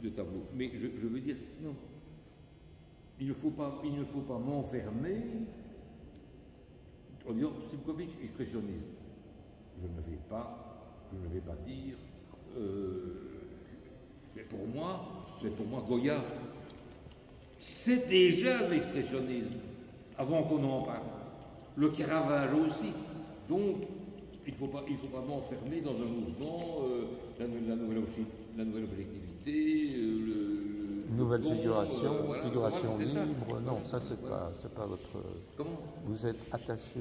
de tableau. Mais je veux dire, non. Il ne faut pas m'enfermer en disant Simkovitch, expressionnisme. Je ne vais pas dire. Mais pour moi, Goya, c'est déjà l'expressionnisme, avant qu'on en parle. Le Caravage aussi. Donc, il ne faut pas m'enfermer dans un mouvement, la nouvelle objectivité, nouvelle figuration, voilà, figuration voilà, libre. Ça. Non, ça c'est pas votre. Comment? Vous êtes attaché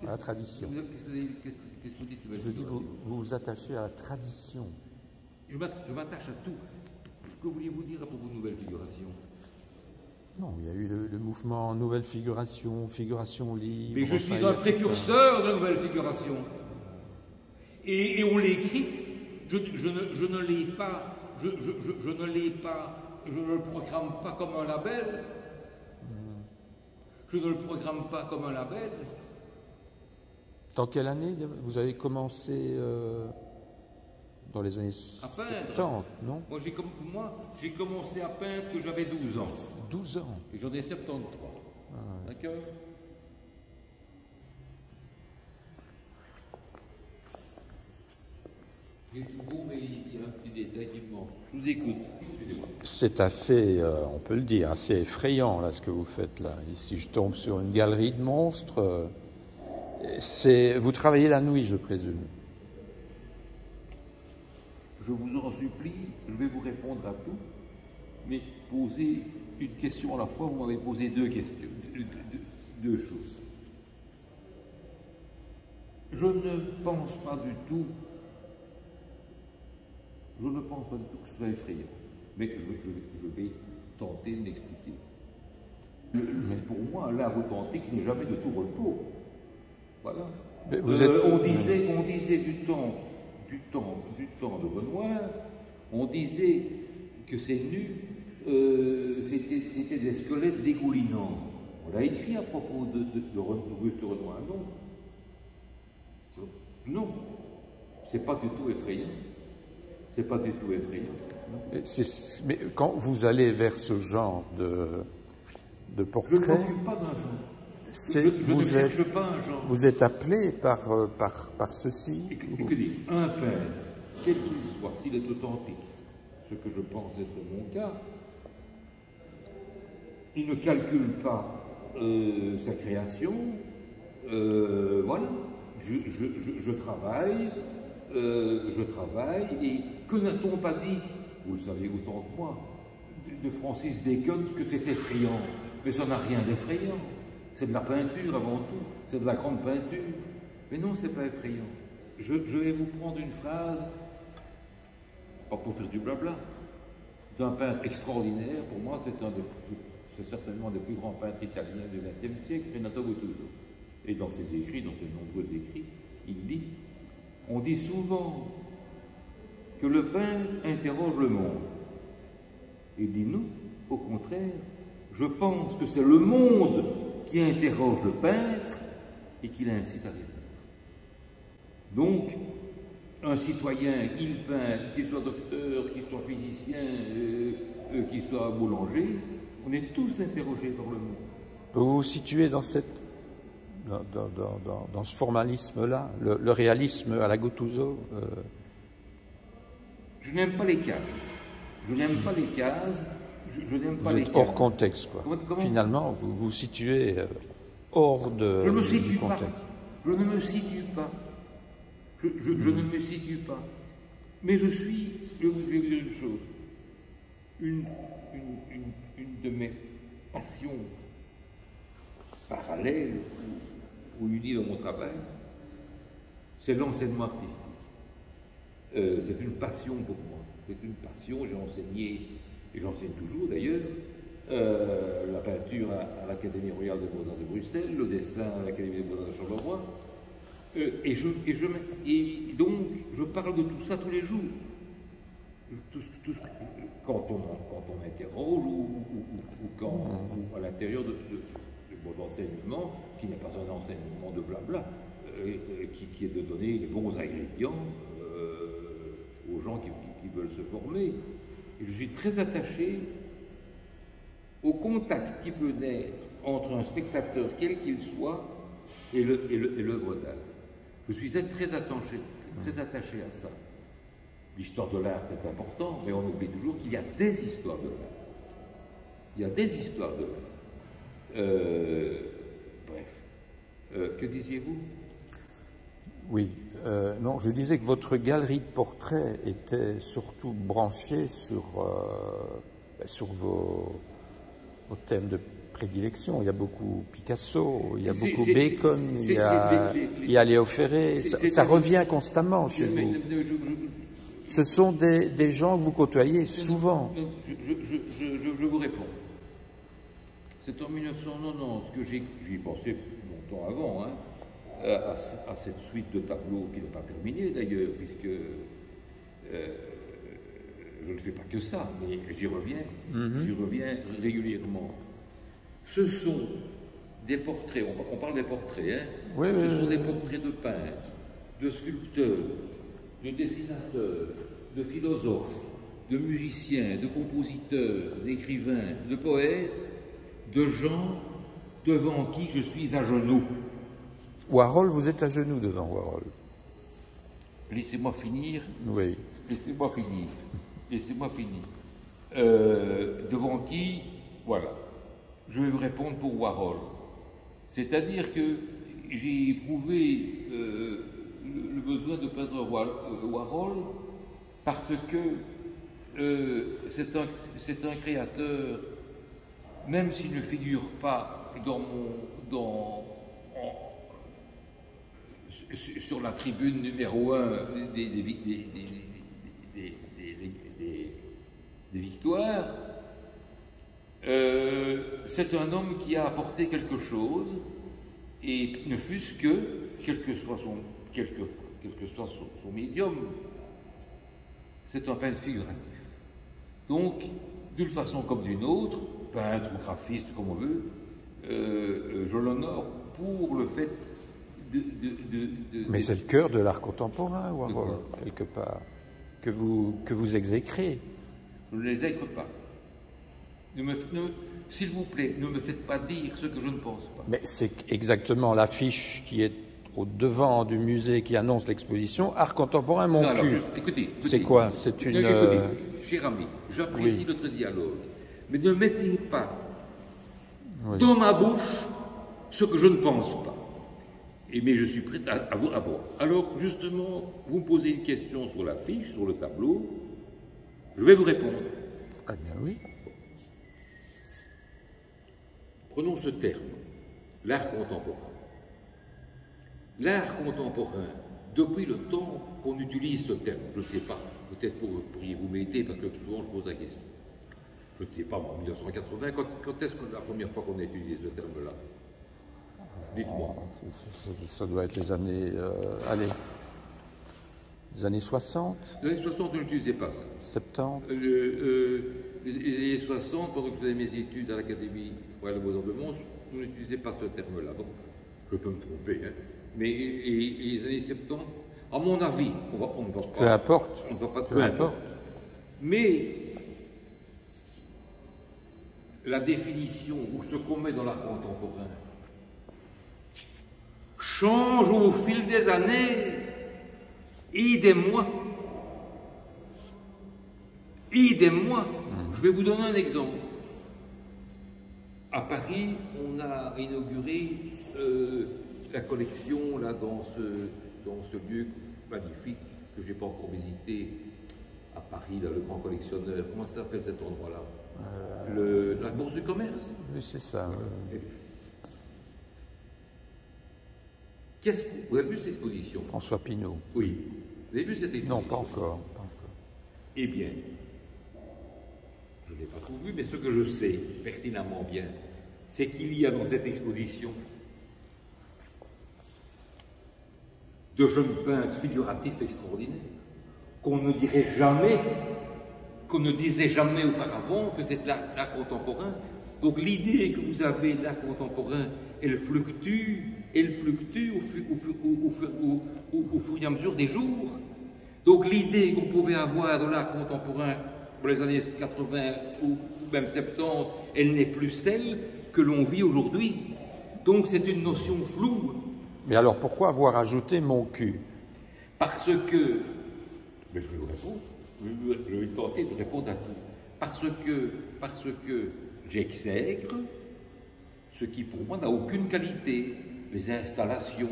à la tradition. Qu'est-ce que vous dites? Je dis vous vous attachez à la tradition. Je m'attache à tout. Que vouliez-vous dire à propos de nouvelle figuration? Non, il y a eu le mouvement nouvelle figuration, figuration libre. Mais je suis un précurseur de nouvelle figuration. Et on l'écrit. Je ne l'ai pas. Je ne l'ai pas. Je ne le programme pas comme un label. Je ne le programme pas comme un label. Dans quelle année vous avez commencé dans les années 70, non? Moi, j'ai commencé à peindre que j'avais 12 ans. 12 ans. Et j'en ai 73. Ah, ouais. D'accord? J'ai tout beau, mais il y a un petit détail qui me manque. Je vous écoute. C'est assez, on peut le dire, assez effrayant là ce que vous faites là. Ici, je tombe sur une galerie de monstres. Vous travaillez la nuit, je présume. Je vous en supplie, je vais vous répondre à tout, mais poser une question à la fois. Vous m'avez posé deux questions, deux choses. Je ne pense pas du tout que ce soit effrayant, mais je vais tenter de m'expliquer. Mais pour moi, l'art authentique n'est jamais de tout repos. Voilà. On disait du temps de Renoir, on disait que ces nus, c'était des squelettes dégoulinants. On l'a écrit à propos d'Auguste Renoir, non. Non, c'est pas du tout effrayant. C'est pas du tout effrayant. Mais quand vous allez vers ce genre de portrait, je ne m'occupe pas d'un genre. Je ne cherche pas un genre. Vous êtes appelé par ceci. Et que dit un peintre, quel qu'il soit, s'il est authentique, ce que je pense être mon cas, il ne calcule pas sa création. Voilà. Je travaille, et que n'a-t-on pas dit, vous le savez autant que moi, de Francis Bacon que c'est effrayant. Mais ça n'a rien d'effrayant. C'est de la peinture avant tout, c'est de la grande peinture. Mais non, c'est pas effrayant. Je vais vous prendre une phrase, pas pour faire du blabla, d'un peintre extraordinaire. Pour moi, c'est certainement un des plus grands peintres italiens du XXe siècle, Renato Guttuso. Et dans ses écrits, dans ses nombreux écrits, il dit: on dit souvent que le peintre interroge le monde. Il dit non, au contraire, je pense que c'est le monde qui interroge le peintre et qui l'incite à répondre. Donc, un citoyen, il peint, qu'il soit docteur, qu'il soit physicien, qu'il soit boulanger, on est tous interrogés par le monde. Vous vous situez dans ce formalisme-là, le réalisme à la Guttuso Je n'aime pas les cases. Je n'aime pas les cases. Je n'aime pas les cases. Vous êtes hors contexte, quoi. Comment Finalement, vous vous situez hors de du contexte. Je ne me situe pas. Je ne me situe pas. Mais je vais vous dire une chose. Une de mes passions parallèles ou unies dans mon travail, c'est l'enseignement artistique. C'est une passion pour moi. C'est une passion. J'ai enseigné, et j'enseigne toujours d'ailleurs, la peinture à l'Académie royale des beaux-arts de Bruxelles, le dessin à l'Académie des beaux-arts de Charleroi. Et donc, je parle de tout ça tous les jours. Quand on m'interroge ou à l'intérieur de mon enseignement, qui n'est pas un enseignement de blabla, qui est de donner les bons ingrédients aux gens qui veulent se former. Et je suis très attaché au contact qui peut naître entre un spectateur, quel qu'il soit, et l'œuvre d'art. Je suis très attaché à ça. L'histoire de l'art, c'est important, mais on oublie toujours qu'il y a des histoires de l'art. Il y a des histoires de l'art. Bref. Que disiez-vous? Oui, non, je disais que votre galerie de portraits était surtout branchée sur vos thèmes de prédilection. Il y a beaucoup Picasso, il y a beaucoup Bacon, il y a Léo Ferré. Ça revient constamment chez vous. Ce sont des gens que vous côtoyez souvent. Je vous réponds. C'est en 1990 que j'y pensais longtemps avant, hein, à cette suite de tableaux qui n'est pas terminée d'ailleurs, puisque je ne fais pas que ça, mais j'y reviens régulièrement. Ce sont des portraits, on parle des portraits, hein, oui, ce sont des portraits de peintres, de sculpteurs, de dessinateurs, de philosophes, de musiciens, de compositeurs, d'écrivains, de poètes, de gens devant qui je suis à genoux. Warhol, vous êtes à genoux devant Warhol. Laissez-moi finir. Oui. Laissez-moi finir. Laissez-moi finir. Devant qui, voilà. Je vais vous répondre pour Warhol. C'est-à-dire que j'ai éprouvé le besoin de peindre Warhol parce que c'est un créateur, même s'il ne figure pas sur la tribune numéro 1 des victoires, c'est un homme qui a apporté quelque chose, et ne fût-ce que, quel que soit son médium, c'est un peintre figuratif. Donc, d'une façon comme d'une autre, peintre ou graphiste, comme on veut, je l'honore pour le fait Mais c'est le cœur de l'art contemporain, Warhol, quelque part, que vous exécrez. Je ne l'exècre pas. S'il vous plaît, ne me faites pas dire ce que je ne pense pas. Mais c'est exactement l'affiche qui est au devant du musée qui annonce l'exposition Art contemporain mon cul. Écoutez, c'est quoi? C'est une... Écoutez, cher ami, j'apprécie notre dialogue, mais ne mettez pas dans ma bouche ce que je ne pense pas. Mais je suis prêt à vous répondre. Alors, justement, vous me posez une question sur l'affiche, sur le tableau, je vais vous répondre. Ah bien oui. Prenons ce terme, l'art contemporain. L'art contemporain, depuis le temps qu'on utilise ce terme, je ne sais pas, peut-être pourriez-vous m'aider, parce que souvent je pose la question. Je ne sais pas, en 1980, quand est-ce que la première fois qu'on a utilisé ce terme-là? Dites-moi. Ça doit être les années... les années 60. Les années 60, on n'utilisait pas ça. 70. Les années 60, pendant que je faisais mes études à l'Académie Royale de Beaux-Arts de Mons, on n'utilisait pas ce terme-là. Donc, je peux me tromper, hein. Mais les années 70, à mon avis, on ne va pas... Peu importe. On ne va pas... Peu importe. Mais la définition ou ce qu'on met dans l'art contemporain change au fil des années et des mois. Je vais vous donner un exemple. À Paris, on a inauguré la collection là, dans ce lieu magnifique que je n'ai pas encore visité à Paris, là, le grand collectionneur. Comment ça s'appelle cet endroit-là? La Bourse du Commerce. Oui, c'est ça. Vous avez vu cette exposition? François Pinault. Oui. Vous avez vu cette exposition? Non, pas encore. Eh bien, je ne l'ai pas tout vu, mais ce que je sais pertinemment bien, c'est qu'il y a dans cette exposition de jeunes peintres figuratifs extraordinaires qu'on ne disait jamais auparavant que c'est de l'art contemporain. Donc l'idée que vous avez de l'art contemporain, elle fluctue au fur et à mesure des jours. Donc l'idée qu'on pouvait avoir de l'art contemporain pour les années 80 ou même 70, elle n'est plus celle que l'on vit aujourd'hui. Donc c'est une notion floue. Mais alors pourquoi avoir ajouté mon cul? Parce que, mais je vais vous répondre, je vais tenter de répondre à tout. Parce que j'exècre ce qui pour moi n'a aucune qualité. Les installations,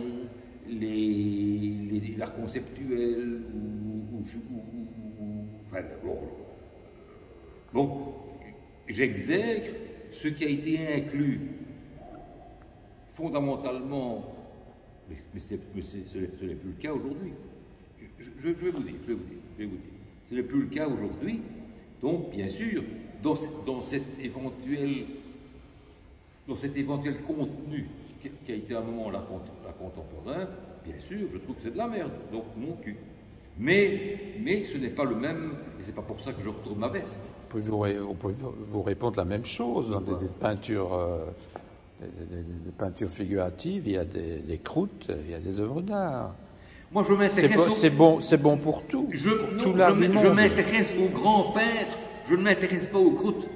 l'art conceptuel, enfin, bon, j'exècre ce qui a été inclus fondamentalement, mais ce n'est plus le cas aujourd'hui. Je vais vous dire, ce n'est plus le cas aujourd'hui. Donc, bien sûr, dans cet éventuel contenu qui a été à un moment l'art contemporain, bien sûr, je trouve que c'est de la merde, donc mon cul. Mais ce n'est pas le même, et c'est pas pour ça que je retourne ma veste. On peut vous répondre la même chose dans des peintures, des peintures figuratives, il y a des croûtes, il y a des œuvres d'art. Moi, je m'intéresse c'est bon pour tout. Je m'intéresse aux grands peintres, je ne m'intéresse pas aux croûtes.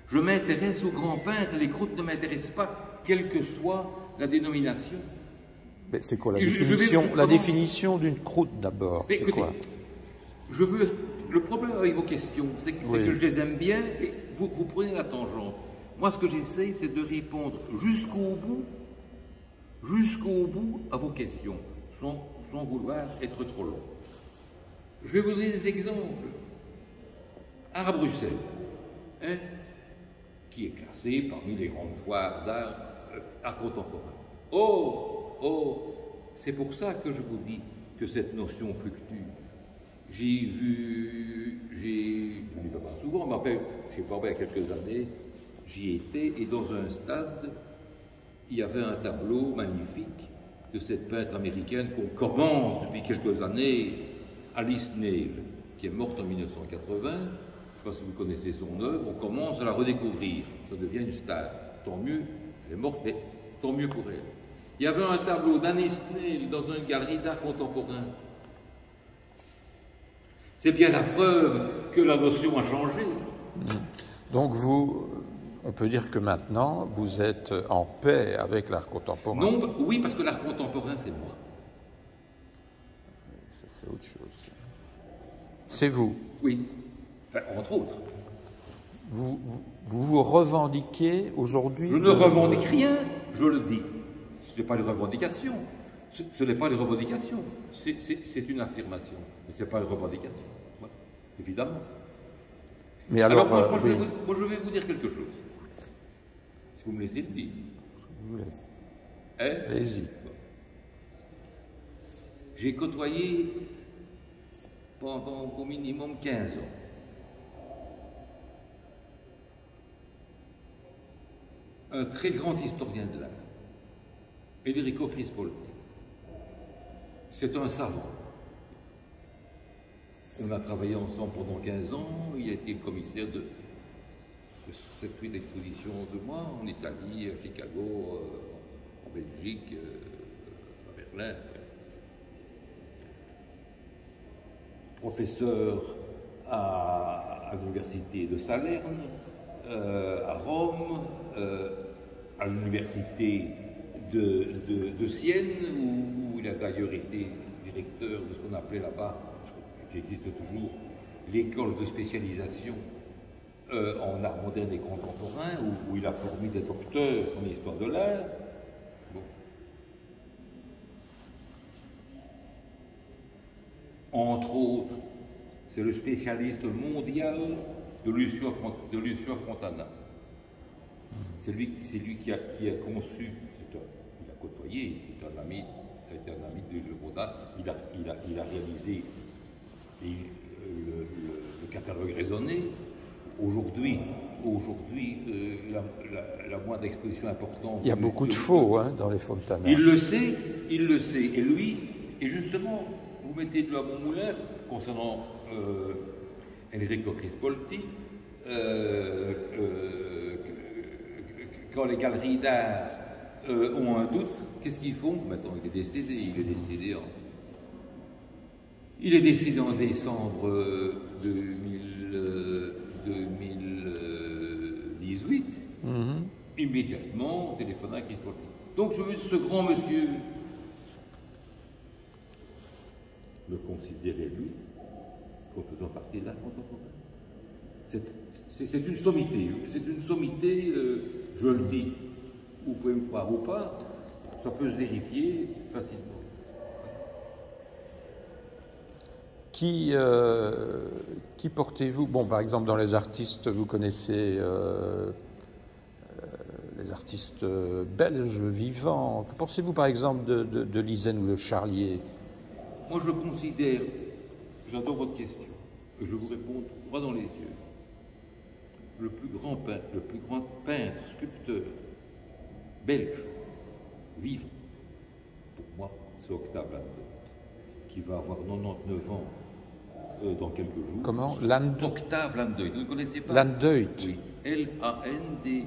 Je m'intéresse aux grands peintres, les croûtes ne m'intéressent pas, quelle que soit la dénomination. Mais c'est quoi la définition d'une croûte d'abord? C'est quoi? Le problème avec vos questions, c'est que je les aime bien, et vous prenez la tangente. Moi, ce que j'essaie, c'est de répondre jusqu'au bout à vos questions, sans vouloir être trop long. Je vais vous donner des exemples. Art à Bruxelles, hein, qui est classé parmi les grandes foires d'art contemporain. Or, c'est pour ça que je vous dis que cette notion fluctue. Je ne vais pas souvent, mais enfin, je sais pas, il y a quelques années, j'y étais, et dans un stade, il y avait un tableau magnifique de cette peintre américaine qu'on commence depuis quelques années, Alice Neel, qui est morte en 1980. Je ne sais pas si vous connaissez son œuvre, on commence à la redécouvrir. Ça devient une star. Tant mieux, elle est morte, mais tant mieux pour elle. Il y avait un tableau d'Alice Neel dans une galerie d'art contemporain. C'est bien la preuve que la notion a changé. Donc on peut dire que maintenant, vous êtes en paix avec l'art contemporain. Non, oui, parce que l'art contemporain, c'est moi. Ça, c'est autre chose. C'est vous. Oui, enfin, entre autres. Vous revendiquez aujourd'hui... Je ne revendique rien, je le dis. Ce n'est pas une revendication. Ce n'est pas une revendication. C'est une affirmation. Mais ce n'est pas une revendication. Ouais, évidemment. Mais alors, moi, je vais vous dire quelque chose. Si vous me laissez le dire. Je vous laisse. Hein? Allez-y. Bon. J'ai côtoyé pendant au minimum 15 ans un très grand historien de l'art, Federico Crispolti. C'est un savant. On a travaillé ensemble pendant 15 ans, il a été le commissaire de 7-8 expositions de moi, en Italie, à Chicago, en Belgique, à Berlin. Professeur à l'université de Salerne, à Rome, à l'université de Sienne, où il a d'ailleurs été directeur de ce qu'on appelait là-bas, qui existe toujours, l'école de spécialisation en art moderne et contemporain, où il a formé des docteurs en histoire de l'art. Bon. Entre autres, c'est le spécialiste mondial de Lucio Fontana. C'est lui qui a conçu, il a côtoyé, c'est un ami, ça a été un ami de Lucio Fontana, il a réalisé le catalogue raisonné. Aujourd'hui, la moindre exposition importante... Il y a beaucoup de faux dans les Fontana. Il le sait. Et lui, et justement, vous mettez de l'eau à mon moulin concernant Enrico Crispolti, quand les galeries d'art ont un doute, qu'est-ce qu'ils font? Maintenant, il est décédé Il est décédé en décembre 2018. Immédiatement, on téléphona à Christophe. Donc ce grand monsieur le considérait, lui, comme faisant partie de l'art contemporain. C'est une sommité. C'est une sommité, je le dis. Vous pouvez me croire ou pas, ça peut se vérifier facilement. Qui portez-vous? Bon, par exemple, dans les artistes, vous connaissez les artistes belges vivants. Que pensez-vous, par exemple, de Lizen ou de Charlier? Moi, je considère, j'adore votre question, et je vous réponds droit dans les yeux. Le plus grand peintre, sculpteur belge, vivant, pour moi, c'est Octave Landolt, qui va avoir 99 ans dans quelques jours. Comment? Octave Landolt, vous ne connaissez pas? Landolt. Oui, L-A-N-D-U-Y-T.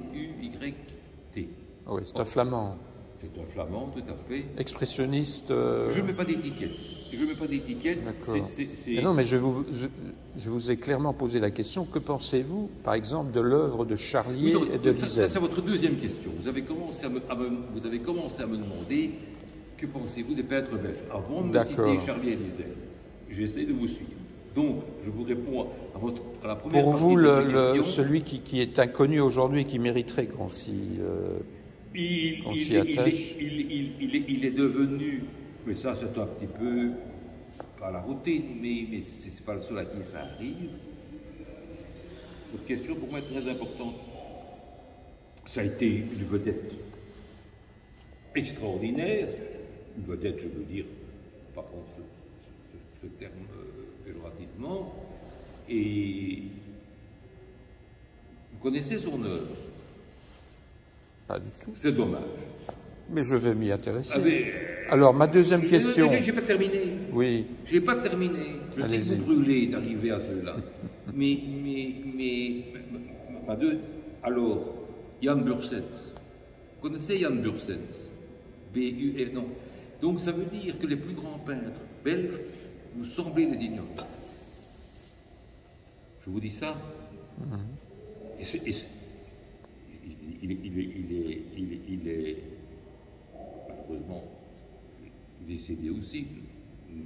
Oh oui, c'est un flamand. C'est un flamand, tout à fait. Expressionniste. Je ne mets pas d'étiquette. Je ne mets pas d'étiquette. D'accord. Non, mais je vous ai clairement posé la question. Que pensez-vous, par exemple, de l'œuvre de Charlier et de Lizen? Ça, c'est votre deuxième question. Vous avez commencé à me demander que pensez-vous des peintres belges. Avant de me citer Charlier et Lizen, j'essaie de vous suivre. Donc, je vous réponds à la première Pour partie vous, de votre question. celui qui est inconnu aujourd'hui et qui mériterait qu'on s'y attache. Il est devenu, mais ça c'est un petit peu, pas la routine, mais c'est pas le seul à qui ça arrive. Votre question pour moi est très importante. Ça a été une vedette extraordinaire, une vedette, je veux dire, pas prendre ce terme péjorativement, et vous connaissez son œuvre? Pas du tout. C'est dommage. Mais je vais m'y intéresser. Ah mais, alors, ma deuxième question. J'ai pas terminé. Oui. J'ai pas terminé. Je sais que vous brûlez d'arriver à cela. mais alors, Jan Bursens. Vous connaissez Jan Bursens? B-U-R, non. Donc ça veut dire que les plus grands peintres belges, vous semblez les ignorer. Je vous dis ça. Il est malheureusement décédé aussi. Nous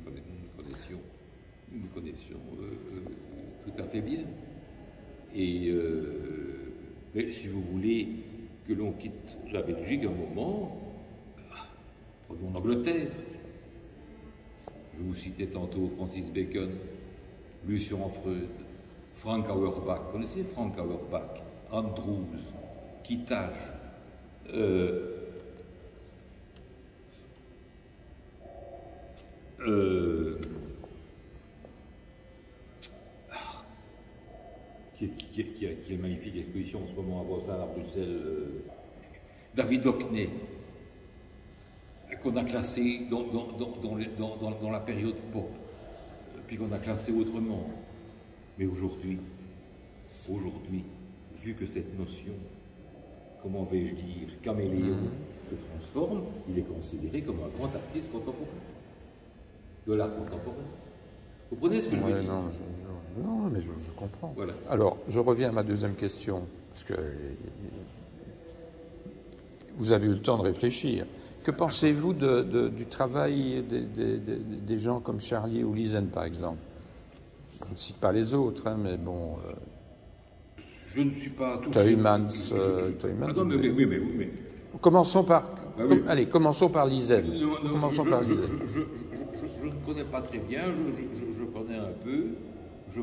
le connaissions tout à fait bien. Et mais si vous voulez que l'on quitte la Belgique un moment, prenons l'Angleterre. Je vous citais tantôt Francis Bacon, Lucian Freud, Frank Auerbach. Vous connaissez Frank Auerbach? Andrews, Kittage, qui a une magnifique exposition en ce moment à Brossailles, à Bruxelles, David Hockney, qu'on a classé dans la période pop, puis qu'on a classé autrement. Mais aujourd'hui, vu que cette notion, comment vais-je dire, caméléon, se transforme, il est considéré comme un grand artiste contemporain, de l'art contemporain. Vous comprenez ce que je veux dire? Non, mais je comprends. Voilà. Alors, je reviens à ma deuxième question, parce que vous avez eu le temps de réfléchir. Que pensez-vous du travail des gens comme Charlier ou Lizen, par exemple? Je ne cite pas les autres, hein, mais bon... Je ne suis pas touché. Teumans. Non, mais... Commençons par... Allez, commençons par Lizen. Commençons par Lizen. Je ne connais pas très bien, je connais un peu. Je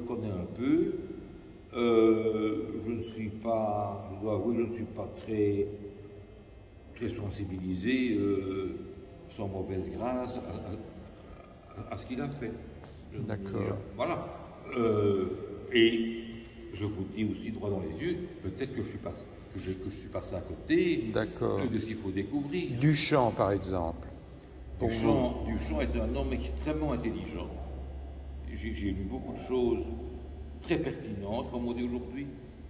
ne suis pas, je dois avouer, je ne suis pas très sensibilisé, sans mauvaise grâce, à ce qu'il a fait. D'accord. Voilà. Et je vous dis aussi droit dans les yeux, peut-être que je suis passé à côté de ce qu'il faut découvrir. Duchamp, par exemple. Duchamp est un homme extrêmement intelligent. J'ai lu beaucoup de choses très pertinentes, comme on dit aujourd'hui.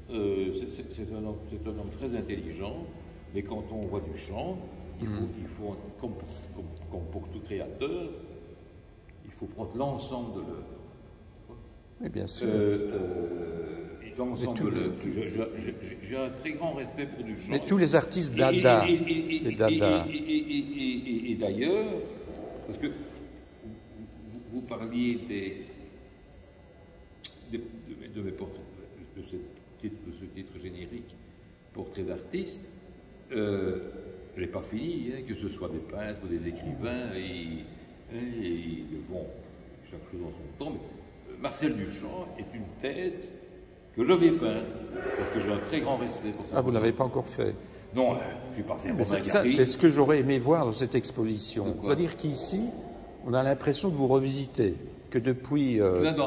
C'est un homme très intelligent, mais quand on voit Duchamp, il faut comme pour tout créateur, il faut prendre l'ensemble de l'œuvre. Oui, bien sûr. L'ensemble de l'œuvre. J'ai un très grand respect pour Duchamp. Mais tous les artistes Dada, et d'ailleurs, parce que vous parliez de mes portraits, de ce titre générique, portrait d'artiste, elle n'est pas finie, hein, que ce soit des peintres ou des écrivains, bon, chaque chose en son temps, mais Marcel Duchamp est une tête que je vais peindre, parce que j'ai un très grand respect pour ça. Ah, vous ne l'avez pas encore fait? Non, je n'ai pas fait. Mais ça, c'est ce que j'aurais aimé voir dans cette exposition. On va dire qu'ici, on a l'impression de vous revisiter, que depuis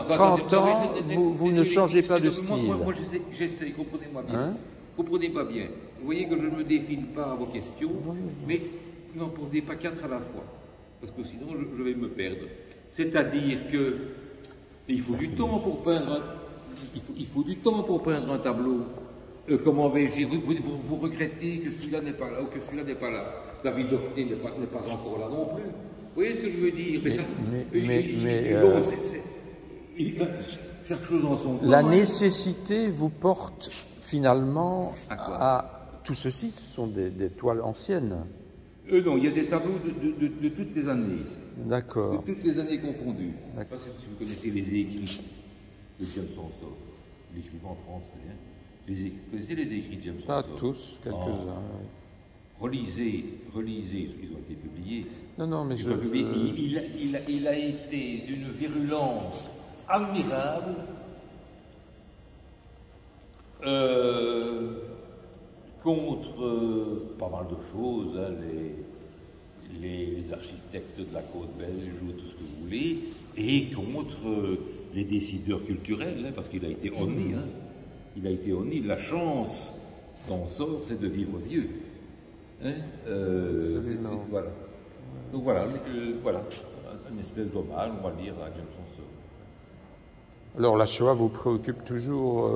30 ans, vous ne changez pas de style. Moi j'essaie, comprenez-moi bien. Hein? Comprenez-moi bien. Vous voyez que je ne me défile pas à vos questions, mais n'en posez pas 4 à la fois, parce que sinon je vais me perdre. C'est-à-dire que il faut du temps pour peindre. Il faut du temps pour peindre un tableau. Comment vais-je dire, vous regrettez que celui-là n'est pas là ou que celui-là n'est pas là. David Hockney n'est pas encore là non plus. Vous voyez ce que je veux dire? Chaque chose en son temps. La nécessité vous porte finalement à tout ceci. Ce sont des toiles anciennes. Non, il y a des tableaux de toutes les années. D'accord. De toutes les années confondues. Je ne sais pas si vous connaissez les écrits de James Ensor, l'écrivain français. Hein. Vous connaissez les écrits de James Ensor? Pas tous, quelques-uns. Relisez, ils ont été publiés. Non, mais il a été d'une virulence admirable contre pas mal de choses, hein, les architectes de la côte belge ou tout ce que vous voulez, et contre les décideurs culturels, hein, parce qu'il a été omni. Hein. Il a été omni. La chance d'Ensor, c'est de vivre vieux. Hein, voilà. Donc voilà, une espèce d'hommage, on va dire, à James Ensor. Alors la Shoah vous préoccupe toujours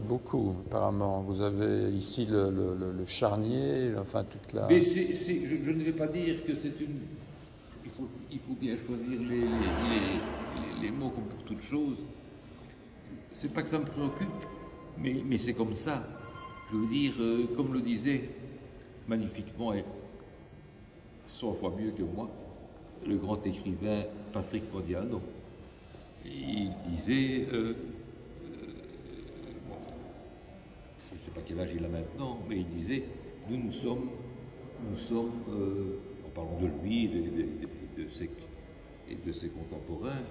beaucoup, apparemment. Vous avez ici le charnier, enfin toute la... Mais je ne vais pas dire que c'est une... Il faut bien choisir les mots comme pour toute chose. C'est pas que ça me préoccupe, mais c'est comme ça. Je veux dire, comme le disait magnifiquement et 100 fois mieux que moi, le grand écrivain Patrick Modiano. Il disait, je ne sais pas quel âge il a maintenant, mais il disait, nous sommes en parlant de lui et de ses contemporains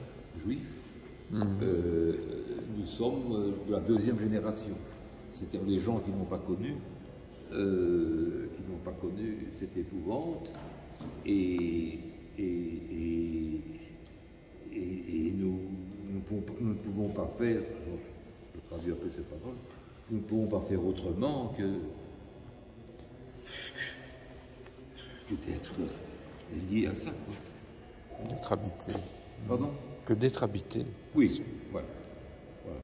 juifs, nous sommes de la deuxième génération, c'est-à-dire les gens qui n'ont pas connu cette épouvante, et nous ne pouvons pas faire, je traduis un peu ces paroles, nous ne pouvons pas faire autrement que d'être lié à ça. D'être habité. Pardon? Que d'être habité. Oui, voilà.